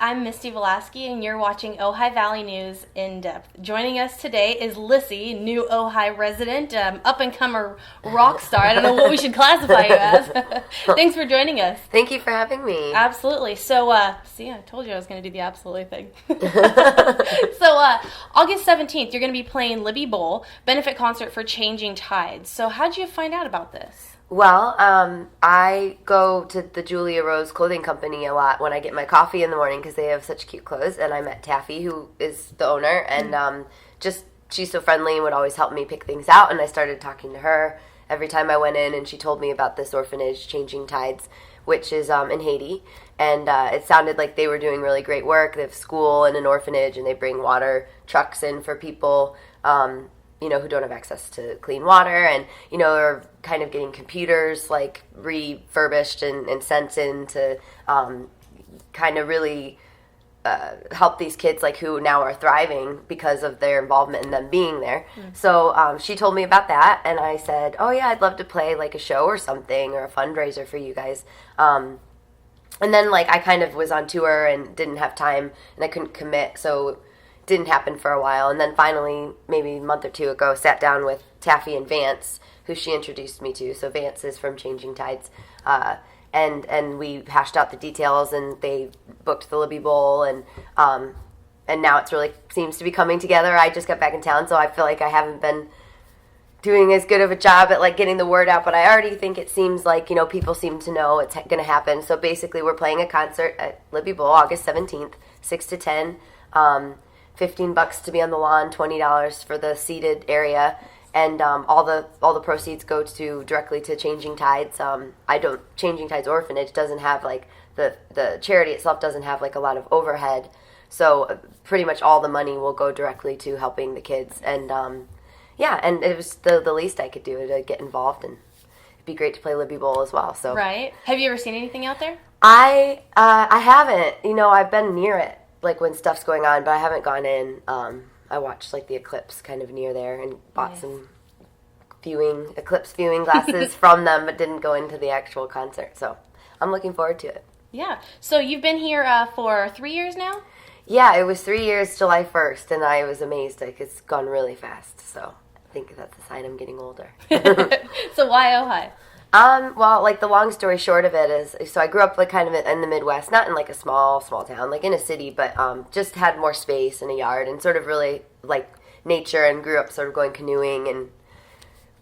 I'm Misty Velasky, and you're watching Ojai Valley News In Depth. Joining us today is Lissie, new Ojai resident, up-and-comer rock star. I don't know what we should classify you as. Thanks for joining us. Thank you for having me. Absolutely. So, see, I told you I was going to do the absolutely thing. So, August 17th, you're going to be playing Libby Bowl, benefit concert for Changing Tides. So, how'd you find out about this? Well, I go to the Julia Rose clothing company a lot when I get my coffee in the morning because they have such cute clothes. And I met Taffy, who is the owner, and she's so friendly and would always help me pick things out. And I started talking to her every time I went in, and she told me about this orphanage, Changing Tides, which is in Haiti. And it sounded like they were doing really great work. They have school and an orphanage, and they bring water trucks in for people who don't have access to clean water, and, are kind of getting computers, like, refurbished and sent in to kind of really help these kids, like, who now are thriving because of their involvement in them being there. So she told me about that, and I said, oh, yeah, I'd love to play, like, a show or something, or a fundraiser for you guys. And then, like, I kind of was on tour and didn't have time, and I couldn't commit, so didn't happen for a while. And then finally, maybe a month or two ago, sat down with Taffy and Vance, who she introduced me to. So Vance is from Changing Tides, and we hashed out the details, and they booked the Libby Bowl, and now it's really seems to be coming together. I just got back in town, so I feel like I haven't been doing as good of a job at, like, getting the word out, but I already think it seems like, people seem to know it's going to happen. So basically, we're playing a concert at Libby Bowl August 17th, 6 to 10. $15 to be on the lawn, $20 for the seated area, and all the proceeds go directly to Changing Tides. Changing Tides Orphanage doesn't have, like, the charity itself doesn't have, like, a lot of overhead, so pretty much all the money will go directly to helping the kids. And and it was the least I could do to get involved, and it'd be great to play Libby Bowl as well. So right, have you ever seen anything out there? I haven't. I've been near it, like, when stuff's going on, but I haven't gone in. I watched, like, the eclipse kind of near there and bought some eclipse viewing glasses from them, but didn't go into the actual concert. So I'm looking forward to it. Yeah. So you've been here for 3 years now? Yeah, it was 3 years, July 1st, and I was amazed. Like, it's gone really fast. So I think that's a sign I'm getting older. So why Ojai? Well, like, the long story short of it is, so I grew up, like, kind of in the Midwest, not in, like, a small town, like, in a city, but just had more space and a yard and sort of really, like, nature, and grew up sort of going canoeing and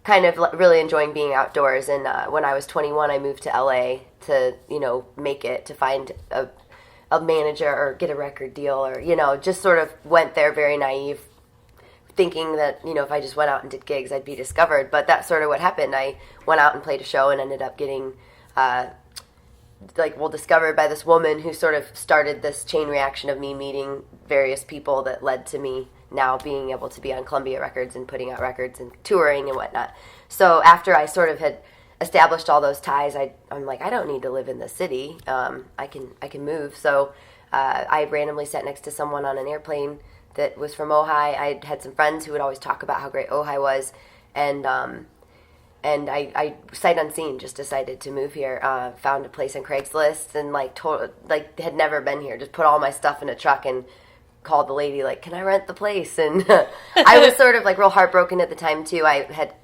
kind of really enjoying being outdoors. And when I was 21, I moved to LA to, make it, to find a manager or get a record deal, or, just sort of went there very naive, thinking that, if I just went out and did gigs, I'd be discovered. But that's sort of what happened. I went out and played a show and ended up getting, discovered by this woman who sort of started this chain reaction of me meeting various people that led to me now being able to be on Columbia Records and putting out records and touring and whatnot. So after I sort of had established all those ties, I'm like, I don't need to live in the city. I can move. So I randomly sat next to someone on an airplane that was from Ojai. I had some friends who would always talk about how great Ojai was, and I sight unseen just decided to move here. Found a place on Craigslist and had never been here. Just put all my stuff in a truck and called the lady, like, can I rent the place? And I was sort of, like, real heartbroken at the time too. I had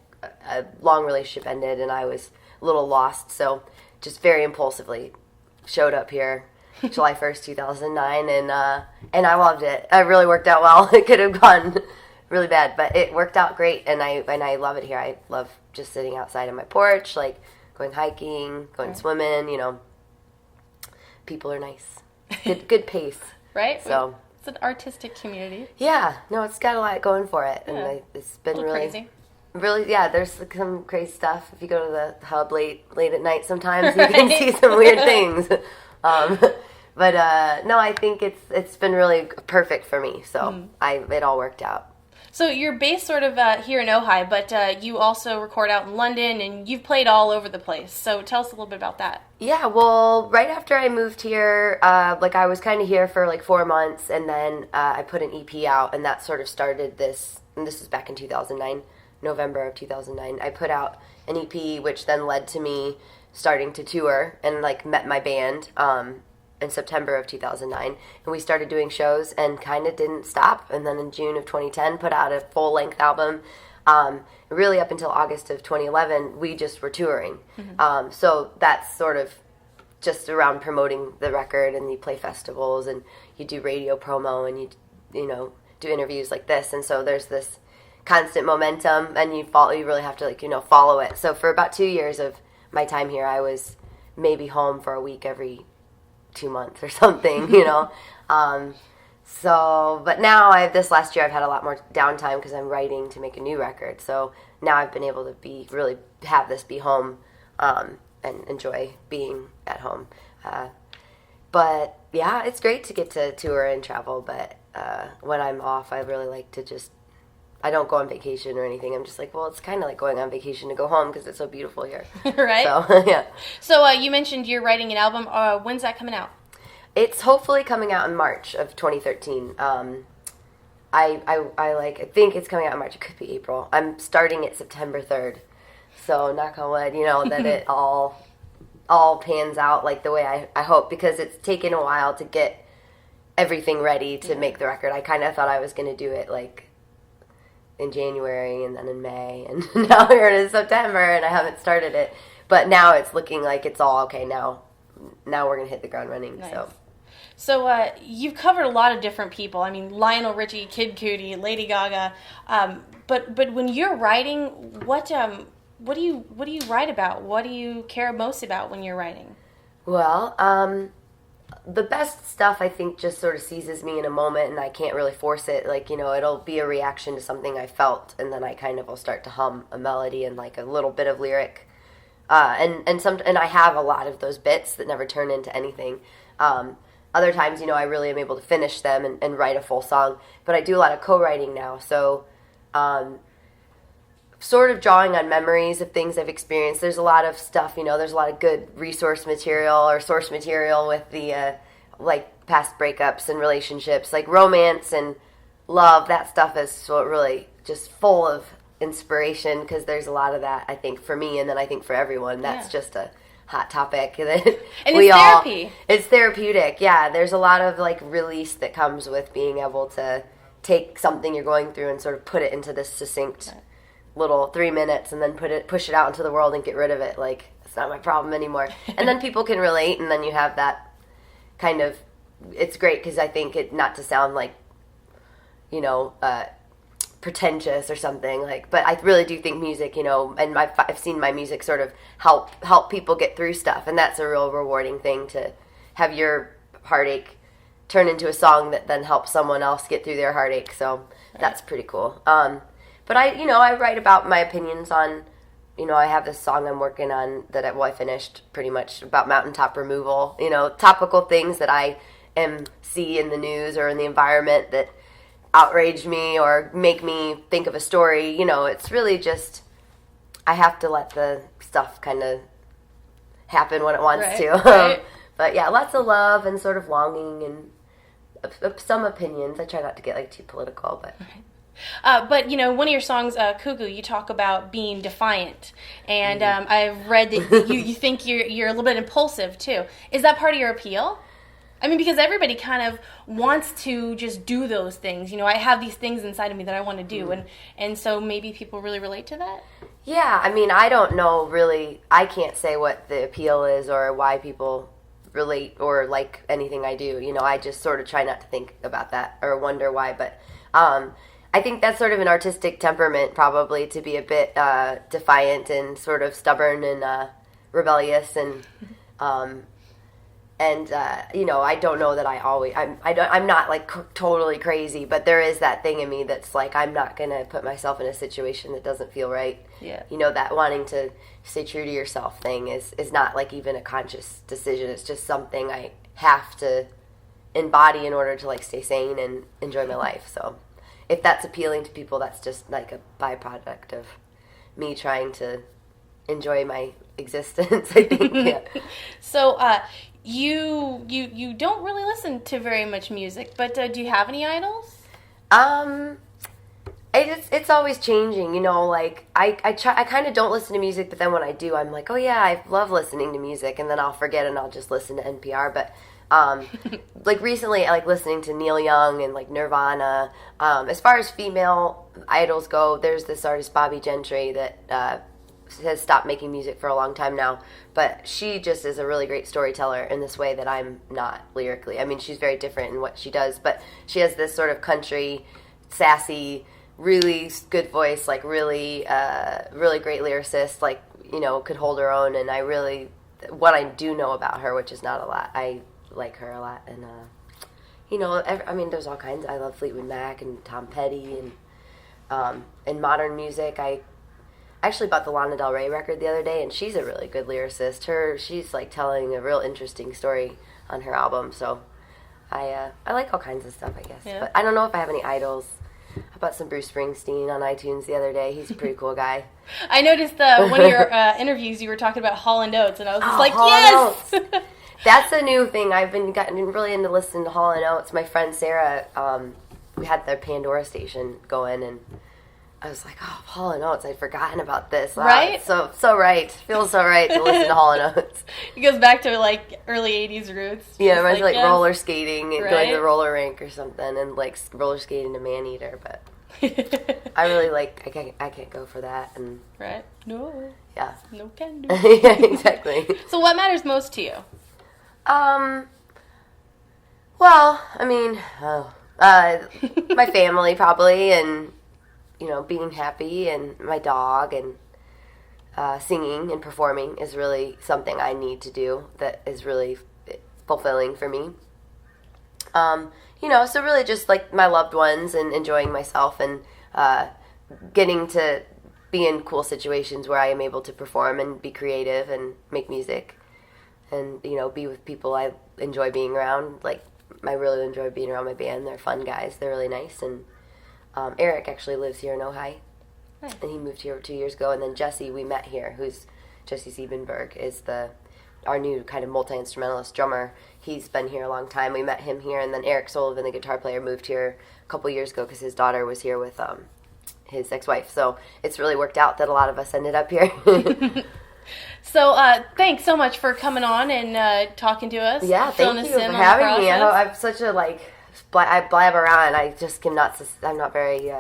a long relationship ended, and I was a little lost, so just very impulsively showed up here July 1st, 2009, and I loved it. It really worked out well. It could have gone really bad, but it worked out great, and I love it here. I love just sitting outside on my porch, like, going hiking, going swimming, People are nice. Good pace. Right? So it's an artistic community. Yeah. No, it's got a lot going for it, yeah. And it's been really crazy. Really, yeah, there's some crazy stuff. If you go to the hub late at night sometimes, you can see some weird things. But no, I think it's been really perfect for me. So it all worked out. So you're based sort of here in Ojai, but you also record out in London, and you've played all over the place. So tell us a little bit about that. Yeah, well, right after I moved here, I was kind of here for 4 months, and then I put an EP out, and that sort of started this, and this is back in 2009, November of 2009. I put out an EP, which then led to me starting to tour and, met my band, in September of 2009, and we started doing shows and kind of didn't stop. And then in June of 2010, put out a full-length album. Really up until August of 2011, we just were touring. So that's sort of just around promoting the record, and you play festivals and you do radio promo and you know, do interviews like this. And so there's this constant momentum, and you really have to, like, you know, follow it. So for about 2 years of my time here, I was maybe home for a week every 2 months or something, you know. But now this last year I've had a lot more downtime because I'm writing to make a new record. So now I've been able to really have this be home, and enjoy being at home. But yeah, it's great to get to tour and travel. But when I'm off, I really like to I don't go on vacation or anything. I'm just like, well, it's kind of like going on vacation to go home because it's so beautiful here. Right? So, yeah. So you mentioned you're writing an album. When's that coming out? It's hopefully coming out in March of 2013. I think it's coming out in March. It could be April. I'm starting it September 3rd. So knock on wood, you know, that it all pans out like the way I hope, because it's taken a while to get everything ready to make the record. I kind of thought I was going to do it like in January and then in May, and now we're in September and I haven't started it. But now it's looking like it's all okay. Now we're going to hit the ground running. Nice. So you've covered a lot of different people. I mean, Lionel Richie, Kid Cudi, Lady Gaga. But when you're writing, what do you write about? What do you care most about when you're writing? Well, the best stuff, I think, just sort of seizes me in a moment, and I can't really force it. Like, you know, it'll be a reaction to something I felt, and then I kind of will start to hum a melody and like a little bit of lyric. And I have a lot of those bits that never turn into anything. Other times, you know, I really am able to finish them and write a full song. But I do a lot of co-writing now, so sort of drawing on memories of things I've experienced. There's a lot of stuff, you know, there's a lot of good resource material or source material with the, like, past breakups and relationships. Like, romance and love, that stuff is so really just full of inspiration, because there's a lot of that, I think, for me, and then I think for everyone. That's just a hot topic that and it's therapy. It's therapeutic. Yeah, there's a lot of like release that comes with being able to take something you're going through and sort of put it into this succinct little 3 minutes, and then push it out into the world and get rid of it. Like, it's not my problem anymore. And then people can relate, and then you have that kind of, it's great, because I think it, not to sound like, you know, pretentious or something, like, but I really do think music, you know, and I've seen my music sort of help people get through stuff, and that's a real rewarding thing, to have your heartache turn into a song that then helps someone else get through their heartache. So that's pretty cool. But I write about my opinions on, you know, I have this song I'm working on that I finished pretty much about mountaintop removal, you know, topical things that I see in the news or in the environment that outrage me or make me think of a story. You know, it's really just, I have to let the stuff kind of happen when it wants to. Right. But yeah, lots of love and sort of longing and some opinions. I try not to get like too political, but... But, you know, one of your songs, Cuckoo, you talk about being defiant. And I've read that you think you're a little bit impulsive, too. Is that part of your appeal? I mean, because everybody kind of wants to just do those things. You know, I have these things inside of me that I want to do. And so maybe people really relate to that? Yeah, I mean, I don't know really. I can't say what the appeal is or why people relate or like anything I do. You know, I just sort of try not to think about that or wonder why. But I think that's sort of an artistic temperament, probably, to be a bit defiant and sort of stubborn and rebellious, and you know, I don't know that I'm not like totally crazy, but there is that thing in me that's like, I'm not gonna put myself in a situation that doesn't feel right. Yeah. You know, that wanting to stay true to yourself thing is not like even a conscious decision. It's just something I have to embody in order to like stay sane and enjoy my life. So if that's appealing to people, that's just like a byproduct of me trying to enjoy my existence, I think. Yeah. So you don't really listen to very much music, but do you have any idols? It's always changing, you know, like I kind of don't listen to music, but then when I do, I'm like, oh yeah, I love listening to music, and then I'll forget and I'll just listen to NPR. But Like recently, I like listening to Neil Young and like Nirvana. As far as female idols go, there's this artist Bobby Gentry that has stopped making music for a long time now, but she just is a really great storyteller in this way that I'm not lyrically. I mean, she's very different in what she does, but she has this sort of country, sassy, really good voice, like really great lyricist, like, you know, could hold her own. And what I do know about her, which is not a lot, I like her a lot. And you know, I mean, there's all kinds. I love Fleetwood Mac and Tom Petty, and in modern music, I actually bought the Lana Del Rey record the other day, and she's a really good lyricist. She's like telling a real interesting story on her album. So I like all kinds of stuff, I guess. Yeah. But I don't know if I have any idols. I bought some Bruce Springsteen on iTunes the other day. He's a pretty cool guy. I noticed one of your interviews you were talking about Hall & Oates, and I was just like, yes! That's a new thing. I've gotten really into listening to Hall & Oates. My friend Sarah, we had their Pandora station going, and I was like, oh, Hall & Oates, I'd forgotten about this. Wow, right? So right. Feels so right to listen to Hall & Oates. It goes back to, like, early 80s roots. Yeah, it reminds me like roller skating and going to the roller rink or something, and, like, roller skating to Maneater, but I really like, I can't go for that. And right? No. Yeah. No can do. Yeah, exactly. So what matters most to you? Well, I mean, my family probably, and, you know, being happy, and my dog, and singing and performing is really something I need to do that is really fulfilling for me. You know, so really just like my loved ones and enjoying myself, and getting to be in cool situations where I am able to perform and be creative and make music, and, you know, be with people I enjoy being around. Like, I really enjoy being around my band. They're fun guys. They're really nice. And Eric actually lives here in Ojai. Nice. And he moved here 2 years ago. And then Jesse, we met here, who's Jesse Siebenberg, is our new kind of multi-instrumentalist drummer. He's been here a long time. We met him here. And then Eric Sullivan, the guitar player, moved here a couple years ago because his daughter was here with his ex-wife. So it's really worked out that a lot of us ended up here. So thanks so much for coming on and talking to us. Yeah, thank you for having me. I'm such a, like, I blabber on. I just cannot, I'm not very,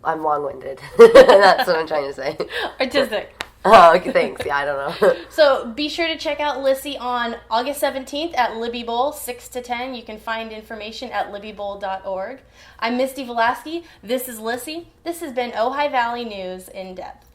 I'm long-winded. That's what I'm trying to say. Artistic. Oh, thanks. Yeah, I don't know. So be sure to check out Lissie on August 17th at Libby Bowl, 6 to 10. You can find information at libbybowl.org. I'm Misty Velasky. This is Lissie. This has been Ojai Valley News in Depth.